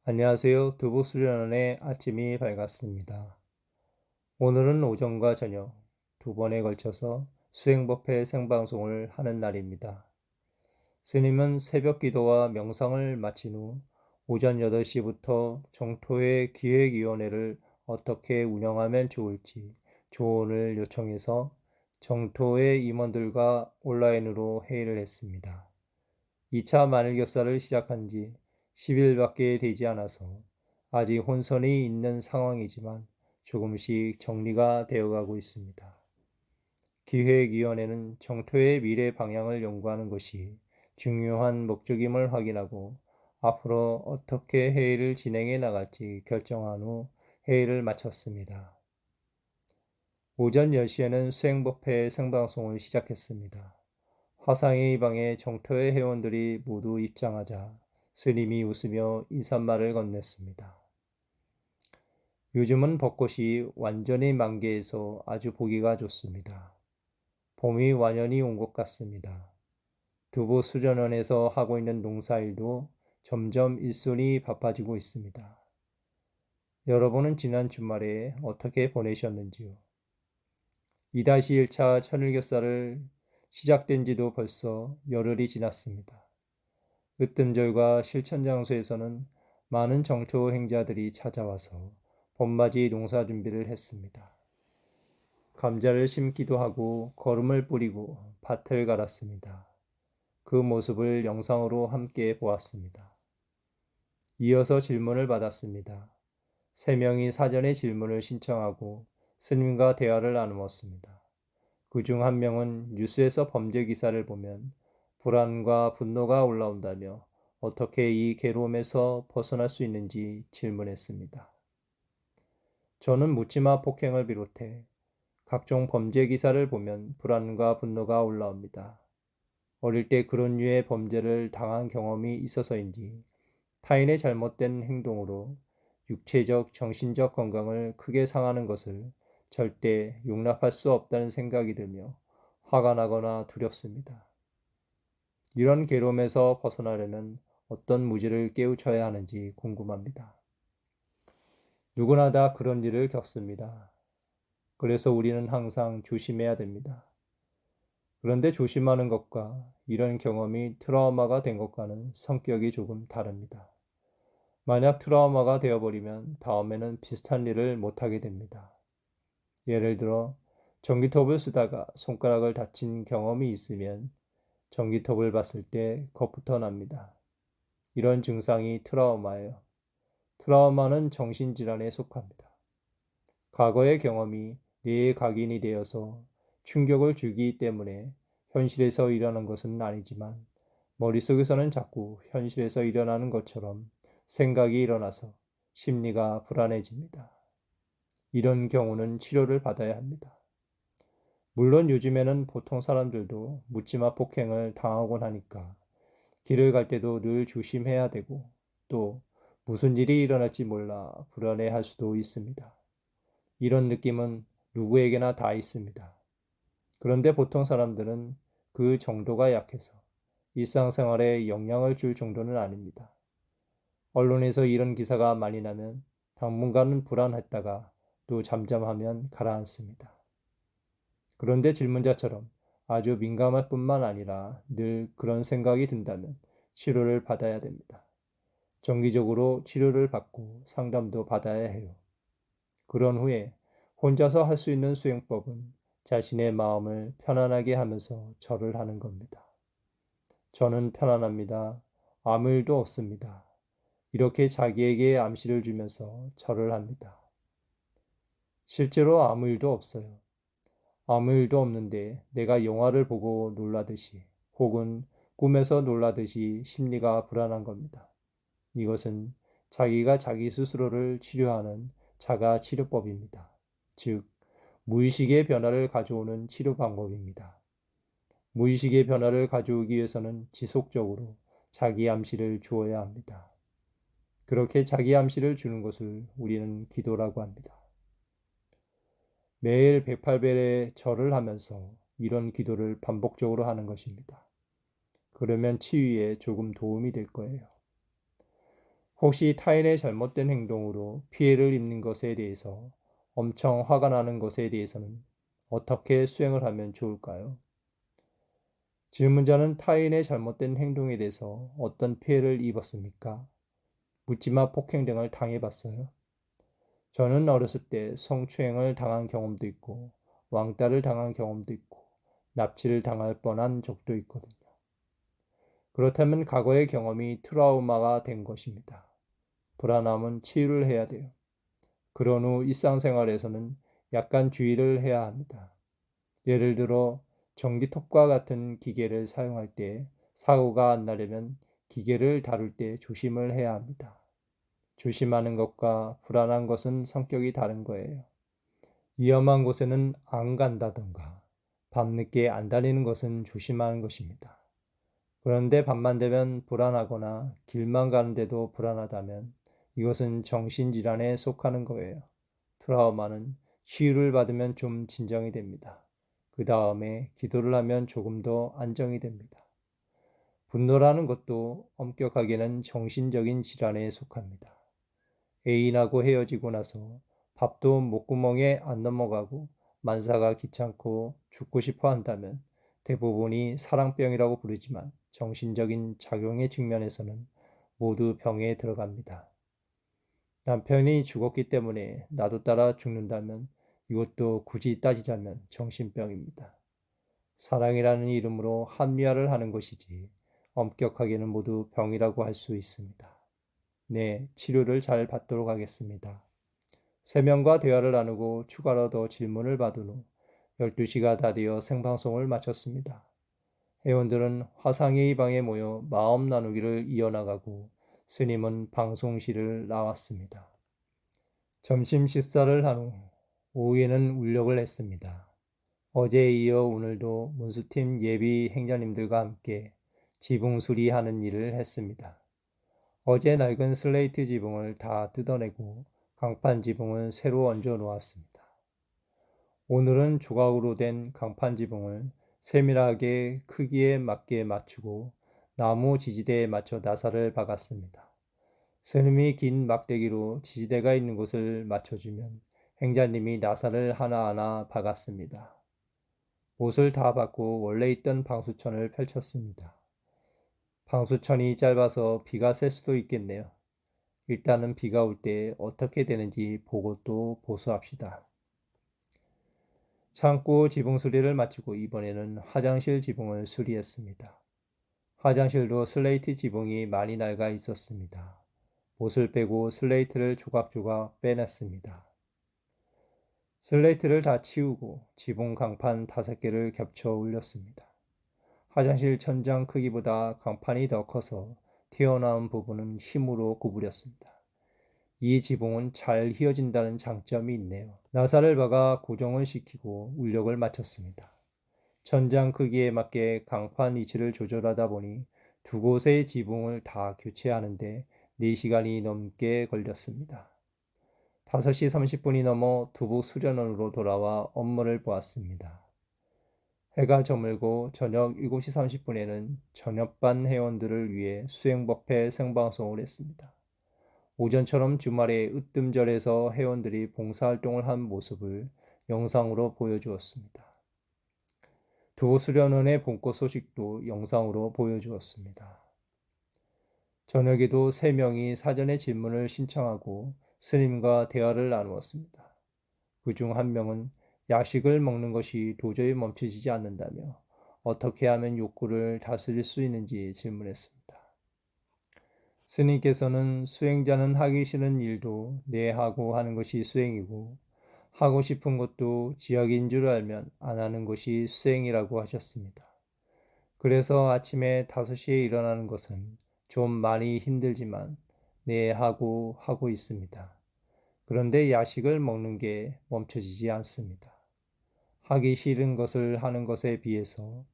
안녕하세요. 두부 수련원의 아침이 밝았습니다. 오늘은 오전과 저녁 두 번에 걸쳐서 수행법회 생방송을 하는 날입니다. 스님은 새벽 기도와 명상을 마친 후 오전 8시부터 정토회 기획위원회를 어떻게 운영하면 좋을지 조언을 요청해서 정토회 임원들과 온라인으로 회의를 했습니다. 2차 마늘격사를 시작한 지 10일밖에 되지 않아서 아직 혼선이 있는 상황이지만 조금씩 정리가 되어가고 있습니다. 기획위원회는 정토의 미래 방향을 연구하는 것이 중요한 목적임을 확인하고 앞으로 어떻게 회의를 진행해 나갈지 결정한 후 회의를 마쳤습니다. 오전 10시에는 수행법회 생방송을 시작했습니다. 화상의 방에 정토회 회원들이 모두 입장하자 스님이 웃으며 인사말을 건넸습니다. 요즘은 벚꽃이 완전히 만개해서 아주 보기가 좋습니다. 봄이 완연히 온 것 같습니다. 두부 수련원에서 하고 있는 농사일도 점점 일손이 바빠지고 있습니다. 여러분은 지난 주말에 어떻게 보내셨는지요? 2-1차 천일교사를 시작된 지도 벌써 열흘이 지났습니다. 으뜸절과 실천 장소에서는 많은 정토 행자들이 찾아와서 봄맞이 농사 준비를 했습니다. 감자를 심기도 하고 거름을 뿌리고 밭을 갈았습니다. 그 모습을 영상으로 함께 보았습니다. 이어서 질문을 받았습니다. 3명이 사전에 질문을 신청하고 스님과 대화를 나누었습니다. 그중 한 명은 뉴스에서 범죄 기사를 보면 불안과 분노가 올라온다며 어떻게 이 괴로움에서 벗어날 수 있는지 질문했습니다. 저는 묻지마 폭행을 비롯해 각종 범죄 기사를 보면 불안과 분노가 올라옵니다. 어릴 때 그런 류의 범죄를 당한 경험이 있어서인지 타인의 잘못된 행동으로 육체적, 정신적 건강을 크게 상하는 것을 절대 용납할 수 없다는 생각이 들며 화가 나거나 두렵습니다. 이런 괴로움에서 벗어나려면 어떤 무지를 깨우쳐야 하는지 궁금합니다. 누구나 다 그런 일을 겪습니다. 그래서 우리는 항상 조심해야 됩니다. 그런데 조심하는 것과 이런 경험이 트라우마가 된 것과는 성격이 조금 다릅니다. 만약 트라우마가 되어버리면 다음에는 비슷한 일을 못하게 됩니다. 예를 들어 전기톱을 쓰다가 손가락을 다친 경험이 있으면 전기톱을 봤을 때 겁부터 납니다. 이런 증상이 트라우마예요. 트라우마는 정신질환에 속합니다. 과거의 경험이 뇌에 각인이 되어서 충격을 주기 때문에 현실에서 일어난 것은 아니지만 머릿속에서는 자꾸 현실에서 일어나는 것처럼 생각이 일어나서 심리가 불안해집니다. 이런 경우는 치료를 받아야 합니다. 물론 요즘에는 보통 사람들도 묻지마 폭행을 당하곤 하니까 길을 갈 때도 늘 조심해야 되고 또 무슨 일이 일어날지 몰라 불안해할 수도 있습니다. 이런 느낌은 누구에게나 다 있습니다. 그런데 보통 사람들은 그 정도가 약해서 일상생활에 영향을 줄 정도는 아닙니다. 언론에서 이런 기사가 많이 나면 당분간은 불안했다가 또 잠잠하면 가라앉습니다. 그런데 질문자처럼 아주 민감할 뿐만 아니라 늘 그런 생각이 든다면 치료를 받아야 됩니다. 정기적으로 치료를 받고 상담도 받아야 해요. 그런 후에 혼자서 할 수 있는 수행법은 자신의 마음을 편안하게 하면서 절을 하는 겁니다. 저는 편안합니다. 아무 일도 없습니다. 이렇게 자기에게 암시를 주면서 절을 합니다. 실제로 아무 일도 없어요. 아무 일도 없는데 내가 영화를 보고 놀라듯이 혹은 꿈에서 놀라듯이 심리가 불안한 겁니다. 이것은 자기가 자기 스스로를 치료하는 자가 치료법입니다. 즉, 무의식의 변화를 가져오는 치료 방법입니다. 무의식의 변화를 가져오기 위해서는 지속적으로 자기 암시를 주어야 합니다. 그렇게 자기 암시를 주는 것을 우리는 기도라고 합니다. 매일 108배의 절을 하면서 이런 기도를 반복적으로 하는 것입니다. 그러면 치유에 조금 도움이 될 거예요. 혹시 타인의 잘못된 행동으로 피해를 입는 것에 대해서 엄청 화가 나는 것에 대해서는 어떻게 수행을 하면 좋을까요? 질문자는 타인의 잘못된 행동에 대해서 어떤 피해를 입었습니까? 묻지마 폭행 등을 당해봤어요? 저는 어렸을 때 성추행을 당한 경험도 있고 왕따를 당한 경험도 있고 납치를 당할 뻔한 적도 있거든요. 그렇다면 과거의 경험이 트라우마가 된 것입니다. 불안함은 치유를 해야 돼요. 그런 후 일상생활에서는 약간 주의를 해야 합니다. 예를 들어 전기톱과 같은 기계를 사용할 때 사고가 안 나려면 기계를 다룰 때 조심을 해야 합니다. 조심하는 것과 불안한 것은 성격이 다른 거예요. 위험한 곳에는 안 간다던가 밤늦게 안 다니는 것은 조심하는 것입니다. 그런데 밤만 되면 불안하거나 길만 가는데도 불안하다면 이것은 정신질환에 속하는 거예요. 트라우마는 치유를 받으면 좀 진정이 됩니다. 그 다음에 기도를 하면 조금 더 안정이 됩니다. 분노라는 것도 엄격하게는 정신적인 질환에 속합니다. 애인하고 헤어지고 나서 밥도 목구멍에 안 넘어가고 만사가 귀찮고 죽고 싶어 한다면 대부분이 사랑병이라고 부르지만 정신적인 작용의 측면에서는 모두 병에 들어갑니다. 남편이 죽었기 때문에 나도 따라 죽는다면 이것도 굳이 따지자면 정신병입니다. 사랑이라는 이름으로 합리화를 하는 것이지 엄격하게는 모두 병이라고 할 수 있습니다. 네, 치료를 잘 받도록 하겠습니다. 3명과 대화를 나누고 추가로 더 질문을 받은 후 12시가 다 되어 생방송을 마쳤습니다. 회원들은 화상의 방에 모여 마음 나누기를 이어나가고 스님은 방송실을 나왔습니다. 점심 식사를 한 후 오후에는 울력을 했습니다. 어제에 이어 오늘도 문수팀 예비 행자님들과 함께 지붕 수리하는 일을 했습니다. 어제 낡은 슬레이트 지붕을 다 뜯어내고 강판 지붕을 새로 얹어 놓았습니다. 오늘은 조각으로 된 강판 지붕을 세밀하게 크기에 맞게 맞추고 나무 지지대에 맞춰 나사를 박았습니다. 스님이 긴 막대기로 지지대가 있는 곳을 맞춰주면 행자님이 나사를 하나하나 박았습니다. 못을 다 박고 원래 있던 방수천을 펼쳤습니다. 방수천이 짧아서 비가 셀 수도 있겠네요. 일단은 비가 올 때 어떻게 되는지 보고 또 보수합시다. 창고 지붕 수리를 마치고 이번에는 화장실 지붕을 수리했습니다. 화장실도 슬레이트 지붕이 많이 낡아 있었습니다. 못을 빼고 슬레이트를 조각조각 빼냈습니다. 슬레이트를 다 치우고 지붕 강판 5개를 겹쳐 올렸습니다. 화장실 천장 크기보다 강판이 더 커서 튀어나온 부분은 힘으로 구부렸습니다. 이 지붕은 잘 휘어진다는 장점이 있네요. 나사를 박아 고정을 시키고 울력을 마쳤습니다. 천장 크기에 맞게 강판 위치를 조절하다 보니 2곳의 지붕을 다 교체하는데 4시간이 넘게 걸렸습니다. 5시 30분이 넘어 두부 수련원으로 돌아와 업무를 보았습니다. 해가 저물고 저녁 7시 30분에는 저녁반 회원들을 위해 수행법회 생방송을 했습니다. 오전처럼 주말에 으뜸절에서 회원들이 봉사활동을 한 모습을 영상으로 보여주었습니다. 두부 수련원의 봄꽃 소식도 영상으로 보여주었습니다. 저녁에도 3명이 사전에 질문을 신청하고 스님과 대화를 나누었습니다. 그중 한 명은 야식을 먹는 것이 도저히 멈춰지지 않는다며 어떻게 하면 욕구를 다스릴 수 있는지 질문했습니다. 스님께서는 수행자는 하기 싫은 일도 내 하고 하는 것이 수행이고 하고 싶은 것도 지약인 줄 알면 안 하는 것이 수행이라고 하셨습니다. 그래서 아침에 5시에 일어나는 것은 좀 많이 힘들지만 내 하고 있습니다. 그런데 야식을 먹는 게 멈춰지지 않습니다. 하기 싫은 것을 하는 것에 비해서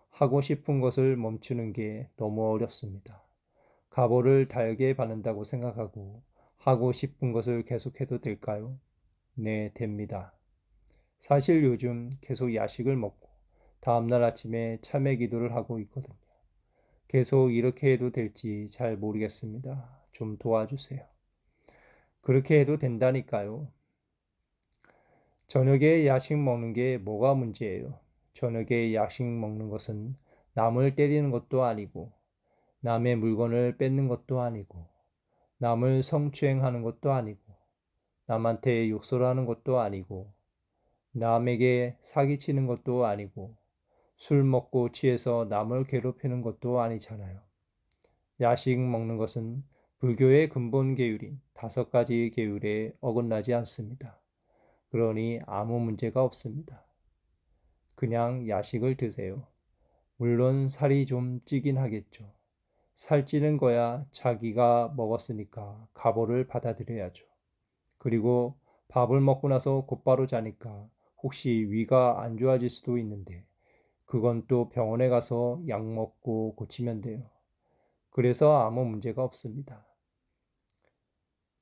하고 싶은 것을 멈추는 게 너무 어렵습니다. 가보를 달게 받는다고 생각하고 하고 싶은 것을 계속해도 될까요? 네, 됩니다. 사실 요즘 계속 야식을 먹고 다음날 아침에 참회 기도를 하고 있거든요. 계속 이렇게 해도 될지 잘 모르겠습니다. 좀 도와주세요. 그렇게 해도 된다니까요. 저녁에 야식 먹는 게 뭐가 문제예요? 저녁에 야식 먹는 것은 남을 때리는 것도 아니고, 남의 물건을 뺏는 것도 아니고, 남을 성추행하는 것도 아니고, 남한테 욕설하는 것도 아니고, 남에게 사기치는 것도 아니고, 술 먹고 취해서 남을 괴롭히는 것도 아니잖아요. 야식 먹는 것은 불교의 근본 계율인 5가지 계율에 어긋나지 않습니다. 그러니 아무 문제가 없습니다. 그냥 야식을 드세요. 물론 살이 좀 찌긴 하겠죠. 살찌는 거야 자기가 먹었으니까 각오를 받아들여야죠. 그리고 밥을 먹고 나서 곧바로 자니까 혹시 위가 안 좋아질 수도 있는데 그건 또 병원에 가서 약 먹고 고치면 돼요. 그래서 아무 문제가 없습니다.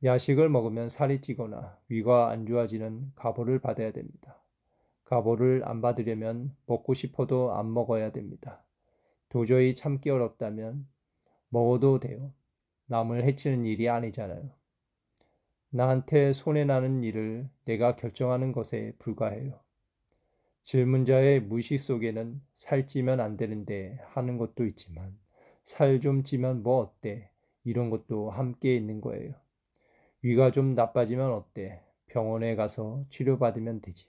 야식을 먹으면 살이 찌거나 위가 안 좋아지는 각오를 받아야 됩니다. 각오를 안 받으려면 먹고 싶어도 안 먹어야 됩니다. 도저히 참기 어렵다면 먹어도 돼요. 남을 해치는 일이 아니잖아요. 나한테 손해나는 일을 내가 결정하는 것에 불과해요. 질문자의 무의식 속에는 살찌면 안 되는데 하는 것도 있지만 살 좀 찌면 뭐 어때? 이런 것도 함께 있는 거예요. 위가 좀 나빠지면 어때? 병원에 가서 치료받으면 되지.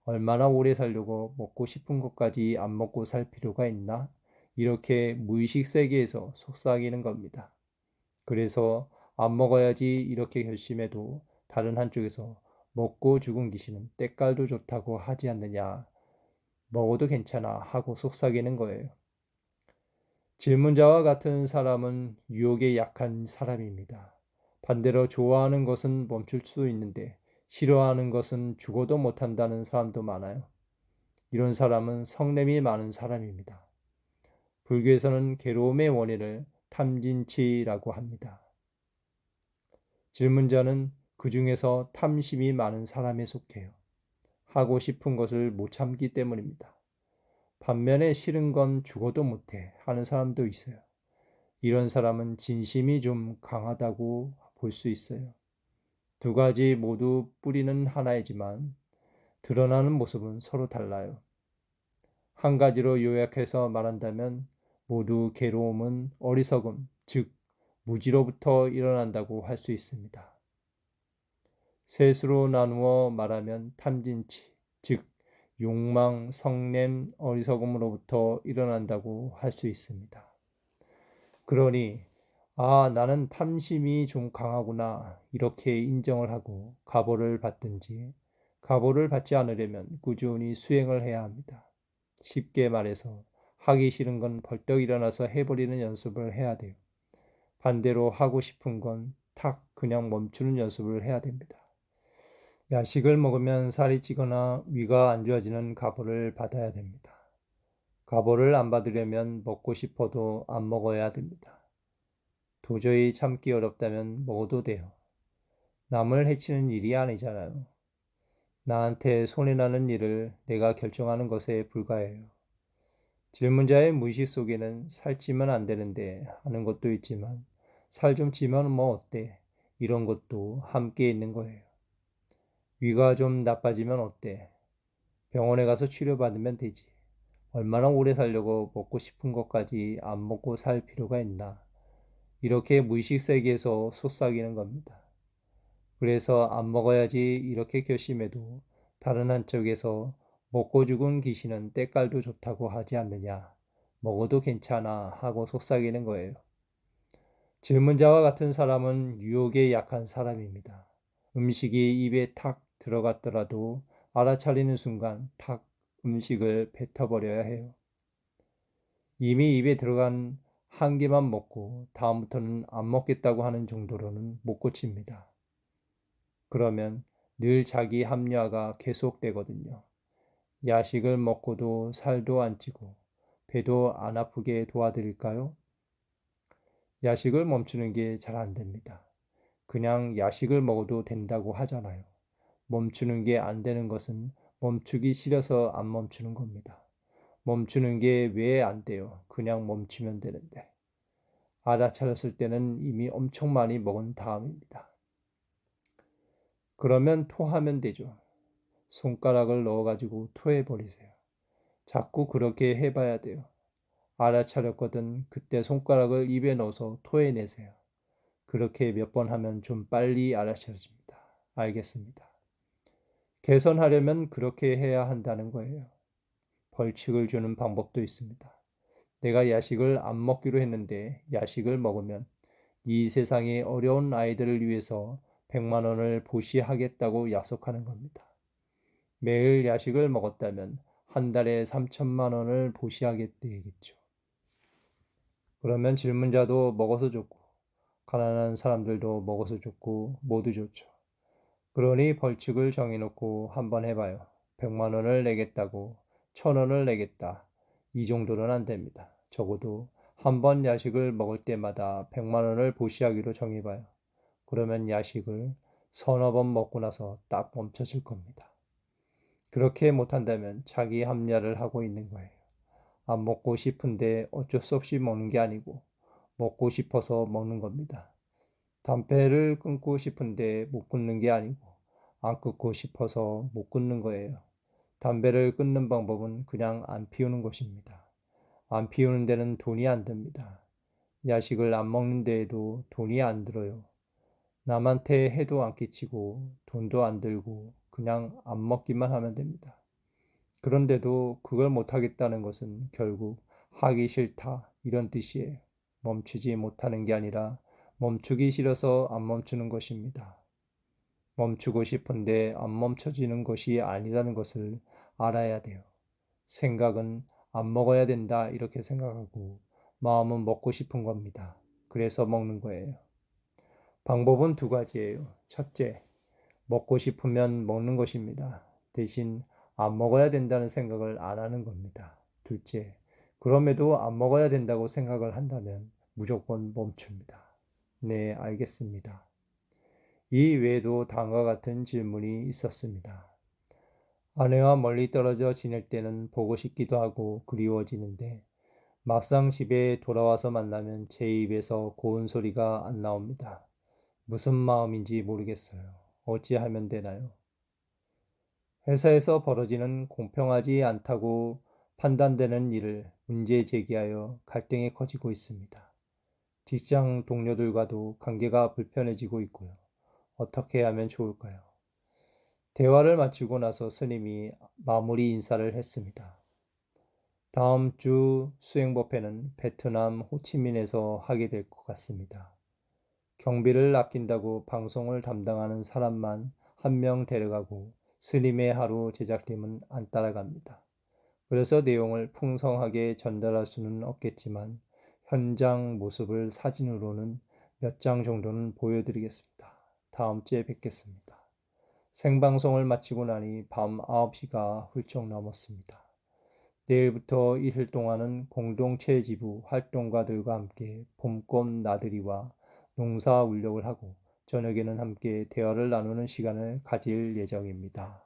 얼마나 오래 살려고 먹고 싶은 것까지 안 먹고 살 필요가 있나? 이렇게 무의식 세계에서 속삭이는 겁니다. 그래서 안 먹어야지 이렇게 결심해도 다른 한쪽에서 먹고 죽은 귀신은 때깔도 좋다고 하지 않느냐. 먹어도 괜찮아 하고 속삭이는 거예요. 질문자와 같은 사람은 유혹에 약한 사람입니다. 반대로 좋아하는 것은 멈출 수 있는데 싫어하는 것은 죽어도 못한다는 사람도 많아요. 이런 사람은 성냄이 많은 사람입니다. 불교에서는 괴로움의 원인을 탐진치라고 합니다. 질문자는 그 중에서 탐심이 많은 사람에 속해요. 하고 싶은 것을 못 참기 때문입니다. 반면에 싫은 건 죽어도 못해 하는 사람도 있어요. 이런 사람은 진심이 좀 강하다고 볼 수 있어요. 2가지 모두 뿌리는 하나이지만 드러나는 모습은 서로 달라요. 한 가지로 요약해서 말한다면 모두 괴로움은 어리석음, 즉 무지로부터 일어난다고 할 수 있습니다. 셋으로 나누어 말하면 탐진치, 즉 욕망, 성냄, 어리석음으로부터 일어난다고 할 수 있습니다. 그러니 나는 탐심이 좀 강하구나 이렇게 인정을 하고 각오를 받든지 각오를 받지 않으려면 꾸준히 수행을 해야 합니다. 쉽게 말해서 하기 싫은 건 벌떡 일어나서 해버리는 연습을 해야 돼요. 반대로 하고 싶은 건 탁 그냥 멈추는 연습을 해야 됩니다. 야식을 먹으면 살이 찌거나 위가 안 좋아지는 각오를 받아야 됩니다. 각오를 안 받으려면 먹고 싶어도 안 먹어야 됩니다. 도저히 참기 어렵다면 먹어도 돼요. 남을 해치는 일이 아니잖아요. 나한테 손해나는 일을 내가 결정하는 것에 불과해요. 질문자의 무의식 속에는 살찌면 안 되는데 하는 것도 있지만 살 좀 찌면 뭐 어때? 이런 것도 함께 있는 거예요. 위가 좀 나빠지면 어때? 병원에 가서 치료받으면 되지. 얼마나 오래 살려고 먹고 싶은 것까지 안 먹고 살 필요가 있나? 이렇게 무의식 세계에서 속삭이는 겁니다. 그래서 안 먹어야지 이렇게 결심해도 다른 한쪽에서 먹고 죽은 귀신은 때깔도 좋다고 하지 않느냐. 먹어도 괜찮아 하고 속삭이는 거예요. 질문자와 같은 사람은 유혹에 약한 사람입니다. 음식이 입에 탁 들어갔더라도 알아차리는 순간 탁 음식을 뱉어버려야 해요. 이미 입에 들어간 한 개만 먹고 다음부터는 안 먹겠다고 하는 정도로는 못 고칩니다. 그러면 늘 자기 합리화가 계속되거든요. 야식을 먹고도 살도 안 찌고 배도 안 아프게 도와드릴까요? 야식을 멈추는 게 잘 안 됩니다. 그냥 야식을 먹어도 된다고 하잖아요. 멈추는 게 안 되는 것은 멈추기 싫어서 안 멈추는 겁니다. 멈추는 게 왜 안 돼요? 그냥 멈추면 되는데. 알아차렸을 때는 이미 엄청 많이 먹은 다음입니다. 그러면 토하면 되죠. 손가락을 넣어가지고 토해버리세요. 자꾸 그렇게 해봐야 돼요. 알아차렸거든 그때 손가락을 입에 넣어서 토해내세요. 그렇게 몇 번 하면 좀 빨리 알아차려집니다. 알겠습니다. 개선하려면 그렇게 해야 한다는 거예요. 벌칙을 주는 방법도 있습니다. 내가 야식을 안 먹기로 했는데 야식을 먹으면 이 세상의 어려운 아이들을 위해서 100만 원을 보시하겠다고 약속하는 겁니다. 매일 야식을 먹었다면 한 달에 3천만 원을 보시하게 되겠죠. 그러면 질문자도 먹어서 좋고 가난한 사람들도 먹어서 좋고 모두 좋죠. 그러니 벌칙을 정해놓고 한번 해봐요. 100만 원을 내겠다고 1000원을 내겠다. 이 정도는 안 됩니다. 적어도 한 번 야식을 먹을 때마다 100만 원을 보시하기로 정해봐요. 그러면 야식을 서너 번 먹고 나서 딱 멈춰질 겁니다. 그렇게 못한다면 자기 합리화를 하고 있는 거예요. 안 먹고 싶은데 어쩔 수 없이 먹는 게 아니고 먹고 싶어서 먹는 겁니다. 담배를 끊고 싶은데 못 끊는 게 아니고 안 끊고 싶어서 못 끊는 거예요. 담배를 끊는 방법은 그냥 안 피우는 것입니다. 안 피우는 데는 돈이 안 듭니다. 야식을 안 먹는 데에도 돈이 안 들어요. 남한테 해도 안 끼치고 돈도 안 들고 그냥 안 먹기만 하면 됩니다. 그런데도 그걸 못하겠다는 것은 결국 하기 싫다 이런 뜻이에요. 멈추지 못하는 게 아니라 멈추기 싫어서 안 멈추는 것입니다. 멈추고 싶은데 안 멈춰지는 것이 아니라는 것을 알아야 돼요. 생각은 안 먹어야 된다 이렇게 생각하고 마음은 먹고 싶은 겁니다. 그래서 먹는 거예요. 방법은 두 가지예요. 첫째, 먹고 싶으면 먹는 것입니다. 대신 안 먹어야 된다는 생각을 안 하는 겁니다. 둘째, 그럼에도 안 먹어야 된다고 생각을 한다면 무조건 멈춥니다. 네, 알겠습니다. 이 외에도 다음과 같은 질문이 있었습니다. 아내와 멀리 떨어져 지낼 때는 보고 싶기도 하고 그리워지는데 막상 집에 돌아와서 만나면 제 입에서 고운 소리가 안 나옵니다. 무슨 마음인지 모르겠어요. 어찌하면 되나요? 회사에서 벌어지는 공평하지 않다고 판단되는 일을 문제 제기하여 갈등이 커지고 있습니다. 직장 동료들과도 관계가 불편해지고 있고요. 어떻게 하면 좋을까요? 대화를 마치고 나서 스님이 마무리 인사를 했습니다. 다음 주 수행법회는 베트남 호치민에서 하게 될 것 같습니다. 경비를 아낀다고 방송을 담당하는 사람만 한 명 데려가고 스님의 하루 제작팀은 안 따라갑니다. 그래서 내용을 풍성하게 전달할 수는 없겠지만 현장 모습을 사진으로는 몇 장 정도는 보여드리겠습니다. 다음 주에 뵙겠습니다. 생방송을 마치고 나니 밤 9시가 훌쩍 넘었습니다. 내일부터 이틀 동안은 공동체 지부 활동가들과 함께 봄꽃 나들이와 농사 울력을 하고 저녁에는 함께 대화를 나누는 시간을 가질 예정입니다.